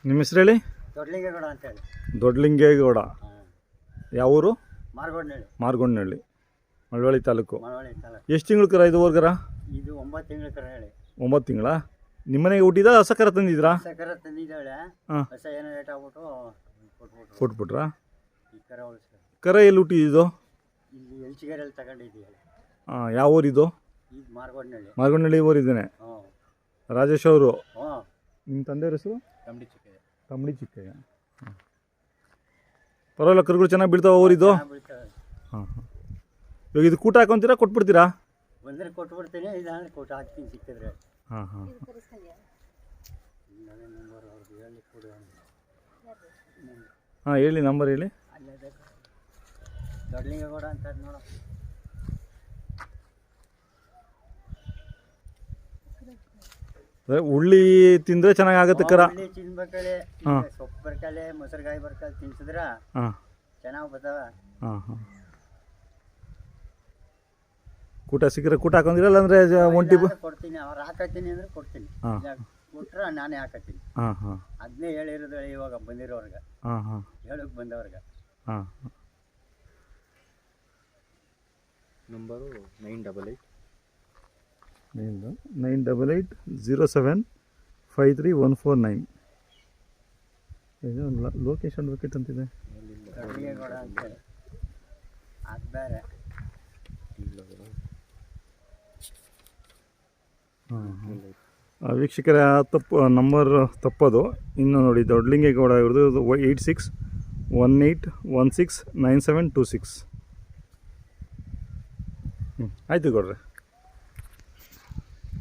ನಿಮ್ಮ ಹೆಸರು ಹೇಳಿ? ದೊಡ್ಡಲಿಂಗೇಗೌಡ ಅಂತೇಳಿ. ದೊಡ್ಡಲಿಂಗೇಗೌಡ. ಯಾವ ಊರು? ಮಾರ್ಗೋಡ್ನಹಳ್ಳಿ. ಮಾರ್ಗೋಡ್ನಹಳ್ಳಿ, ಮಳವಳ್ಳಿ ತಾಲೂಕು. ಮಳವಳ್ಳಿ ತಾಲೂಕು. ಎಷ್ಟು ತಿಂಗಳು ಕರ ಇದು ಓರ್ಗರ? ಇದು 9 ತಿಂಗಳ ಕರ ಹೇಳಿ. 9 ತಿಂಗಳ. ನಿಮ್ಮನೆಗೆ ಹುಟ್ಟಿದ ಹಸ ಕರ ತಂದಿದ್ರಾ? ಸಕರ ತಂದಿದ್ದಾಳೆ. ಹಾಂ. ಹೊಸ ಏನೋ ರೇಟ್ ಆಗ್ಬಿಟ್ಟು ಕೊಟ್ಬಿಟ್ರಾ? ಈ ಕರ ಉಳಿಸ್ತಾರೆ. ಕರ ಎಲ್ಲಿ ಹುಟ್ಟಿದ್ದು? ಇಲ್ಲಿ ಎಲ್ಚಿಗೆರೆಯಲ್ಲಿ ತಗೊಂಡಿದ್ದೀವಿ. ಹಾಂ. ಯಾವ ಊರಿದು? ಇದು ಮಾರ್ಗೋಡ್ನಹಳ್ಳಿ. ಮಾರ್ಗೋಡ್ನಹಳ್ಳಿ ಊರಿದ್ದೇನೆ. ಹ್ಞೂ. ರಾಜೇಶ್ ಅವರು. ಹ್ಞೂ. ನಿಮ್ಮ ತಂದೆಯವ್ರ ಹೆಸರು? ತಮ್ಮಡಿ ಚಿಕ್ಕಯ್ಯ. ತಮ್ಮಡಿ ಚಿಕ್ಕಯ್ಯ. ಹಾಂ. ಪರವಾಗಿಲ್ಲ, ಕರುಗಳು ಚೆನ್ನಾಗಿ ಬೀಳ್ತಾವ ಊರಿದ್ದು? ಬೀಳ್ತವೆ. ಹಾಂ ಹಾಂ. ಇವಾಗ ಇದು ಕೂಟ ಹಾಕೊಂತೀರಾ ಕೊಟ್ಬಿಡ್ತೀರಾ? ಬಂದರೆ ಕೊಟ್ಬಿಡ್ತೀನಿ, ಇಲ್ಲಾಂದ್ರೆ ಕೊಟ್ಟು ಹಾಕ್ತೀನಿ ಸಿಕ್ಕಿದ್ರೆ. ಹಾಂ ಹಾಂ. ನಂಬರ್ ಅವ್ರದ್ದು ಹೇಳಿ ಕೊಡು. ಹಾಂ ಹೇಳಿ, ನಂಬರ್ ಹೇಳಿ. ಅಲ್ಲೇ ದೊಡ್ಡಲಿಂಗೇಗೌಡ ಅಂತ ನೋಡು. ಉಳ್ಳಿ ತಿಂದರೆ ಚೆನ್ನಾಗಿ ಆಗುತ್ತೆ ಕರ. ಉಳ್ಳಿ ತಿನ್ಬೇಕಾಳೆ, ಸೊಪ್ಪು ಬರ್ಕಾಲೆ, ಮೊಸರುಗಾಯಿ ಬರ್ಕಾಲೆ ತಿನ್ಸಿದ್ರ ಹಾಂ ಚೆನ್ನಾಗಿ ಬರ್ತಾವೆ. ಹಾಂ ಹಾಂ. ಕೂಟ ಸಿಕ್ಕರೆ ಕೂಟ ಹಾಕೊಂಡಿರಲ್ಲ ಅಂದರೆ ಒಂಟಿ ಕೊಡ್ತೀನಿ, ಅವ್ರು ಹಾಕತ್ತೀನಿ ಅಂದ್ರೆ ಕೊಡ್ತೀನಿ. ಹಾಂ. ಕೊಟ್ರೆ ನಾನೇ ಹಾಕತ್ತೀನಿ. ಹಾಂ ಹಾಂ. ಅದನ್ನೇ ಹೇಳಿರೋದು ಇವಾಗ ಬಂದಿರೋರ್ಗೆ. ಹಾಂ ಹಾಂ. ಹೇಳಕ್ಕೆ ಬಂದವ್ರಿಗೆ. ಹಾಂ. ನಂಬರು 988 9880753 ಇದು ಲೊಕೇಶನ್ ಬೇಕಿತ್ತು ಅಂತಿದೆ. ದೊಡ್ಡಲಿಂಗೇಗೌಡ ಅಂತೇಳಿ ಅದು ಬೇರೆ. ಹಾಂ ಹಾಂ. ವೀಕ್ಷಕರ ತಪ್ಪು ನಂಬರ್ ತಪ್ಪದು. ಇನ್ನು ನೋಡಿ, ದೊಡ್ಡಲಿಂಗೇಗೌಡ ಇವ್ರದ್ದು 8618169726. ಆಯಿತು ಗೌಡ್ರೆ.